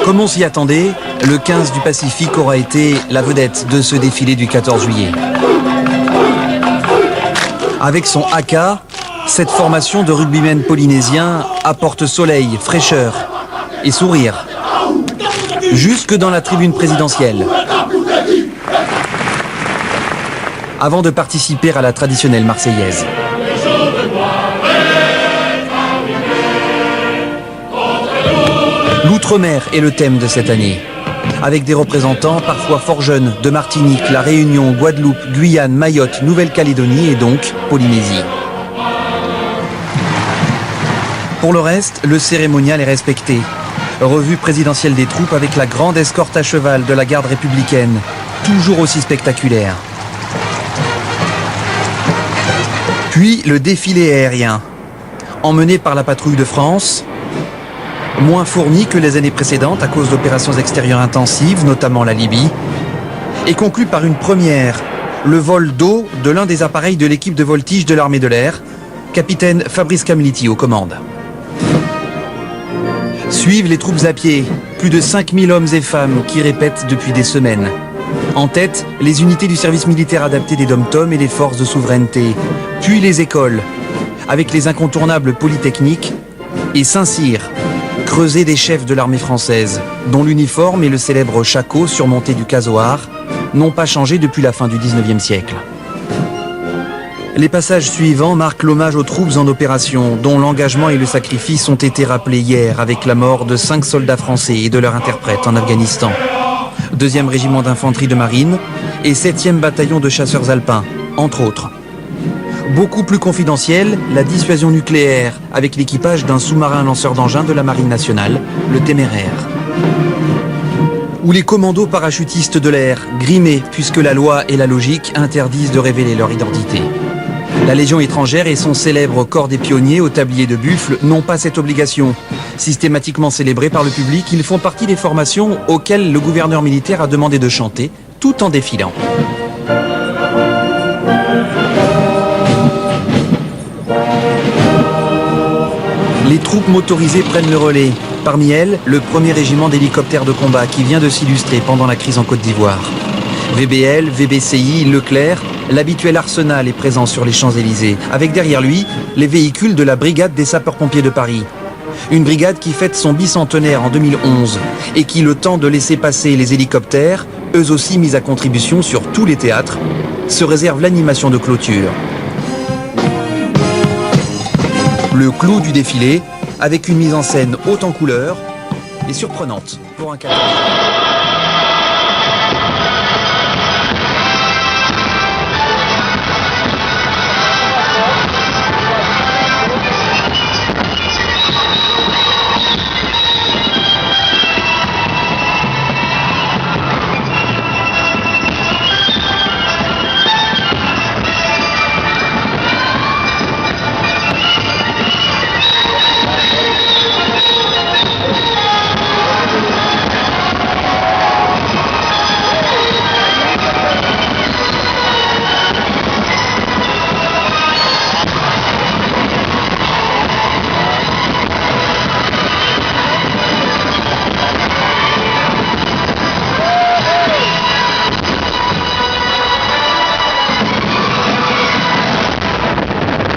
Comme on s'y attendait, le 15 du Pacifique aura été la vedette de ce défilé du 14 juillet. Avec son haka, cette formation de rugbymen polynésiens apporte soleil, fraîcheur et sourire, jusque dans la tribune présidentielle. Avant de participer à la traditionnelle marseillaise. L'outre-mer est le thème de cette année, avec des représentants parfois fort jeunes de Martinique, La Réunion, Guadeloupe, Guyane, Mayotte, Nouvelle-Calédonie et donc Polynésie. Pour le reste, le cérémonial est respecté. Revue présidentielle des troupes avec la grande escorte à cheval de la garde républicaine, toujours aussi spectaculaire. Puis le défilé aérien, emmené par la patrouille de France, moins fourni que les années précédentes à cause d'opérations extérieures intensives, notamment la Libye, et conclu par une première, le vol d'eau de l'un des appareils de l'équipe de voltige de l'armée de l'air, capitaine Fabrice Camiliti aux commandes. Suivent les troupes à pied, plus de 5000 hommes et femmes qui répètent depuis des semaines. En tête, les unités du service militaire adapté des DOM-TOM et les forces de souveraineté, puis les écoles, avec les incontournables Polytechniques, et Saint-Cyr, creuset des chefs de l'armée française, dont l'uniforme et le célèbre shako surmonté du casoar n'ont pas changé depuis la fin du 19e siècle. Les passages suivants marquent l'hommage aux troupes en opération, dont l'engagement et le sacrifice ont été rappelés hier avec la mort de 5 soldats français et de leur interprète en Afghanistan. 2e régiment d'infanterie de marine et 7e bataillon de chasseurs alpins, entre autres. Beaucoup plus confidentiel, la dissuasion nucléaire avec l'équipage d'un sous-marin lanceur d'engins de la Marine nationale, le Téméraire. Ou les commandos parachutistes de l'air, grimés puisque la loi et la logique interdisent de révéler leur identité. La Légion étrangère et son célèbre corps des pionniers au tablier de buffle n'ont pas cette obligation. Systématiquement célébrés par le public, ils font partie des formations auxquelles le gouverneur militaire a demandé de chanter tout en défilant. Les troupes motorisées prennent le relais. Parmi elles, le 1er régiment d'hélicoptères de combat qui vient de s'illustrer pendant la crise en Côte d'Ivoire. VBL, VBCI, Leclerc, l'habituel arsenal est présent sur les Champs-Élysées, avec derrière lui les véhicules de la brigade des sapeurs-pompiers de Paris. Une brigade qui fête son bicentenaire en 2011 et qui, le temps de laisser passer les hélicoptères, eux aussi mis à contribution sur tous les théâtres, se réserve l'animation de clôture. Le clou du défilé, avec une mise en scène haute en couleurs et surprenante pour un 14.